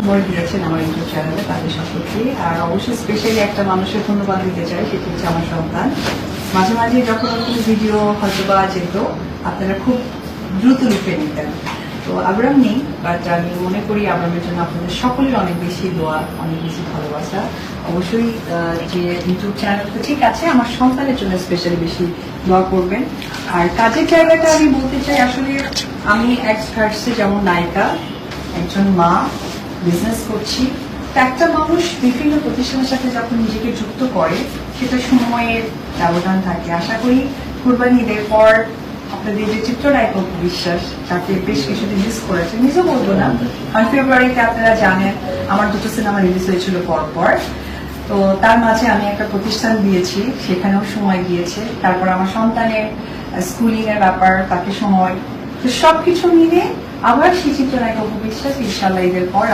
সময় দিয়েছেন আমার ইউটিউব চ্যানেলে, তাদের সকলকে। আর অবশ্যই স্পেশালি একটা মানুষের ধন্যবাদ দিতে চাই, সেটি হচ্ছে আমার সন্তান। মাঝে মাঝে যখন কোনো ভিডিও হয়তো বা যেত, আপনারা খুব দ্রুত লিখে নিতেন। তো আবরাম নেই, বাট আমি মনে করি আবরামের জন্য আপনাদের সকলের অনেক বেশি দোয়া, অনেক বেশি ভালোবাসা। অবশ্যই যে ইউটিউব চ্যানেল তো ঠিক আছে, আমার সন্তানের জন্য স্পেশালি বেশি দোয়া করবেন। আর কাজের জায়গাটা আমি বলতে চাই, আসলে আমি এক্সপার্টসে যেমন নায়িকা, একজন মা, বিজনেস করছি। তো একটা মানুষ বিভিন্ন প্রতিষ্ঠানের সাথে যখন নিজেকে যুক্ত করে, সেটা সময়ের ব্যবধান থাকে। আশা করি কুরবানি ঈদের পর আপনাদের যে চিত্রনায়ক বিশ্বাস, তাকে বেশ কিছুদিন মিস করেছে, নিজে বলবো না, কারণ ফেব্রুয়ারিতে আপনারা জানেন আমার দুটো সিনেমা রিলিজ হয়েছিল পর। তো তার মাঝে আমি একটা প্রতিষ্ঠান দিয়েছি, সেখানেও সময় গিয়েছে। তারপর আমার সন্তানের স্কুলিং এর ব্যাপার, তাকে সময়, তো সবকিছু মিলে আবার সেই চিত্রনায়ক বিশ্বাস ইনশাল্লাহ ঈদের পর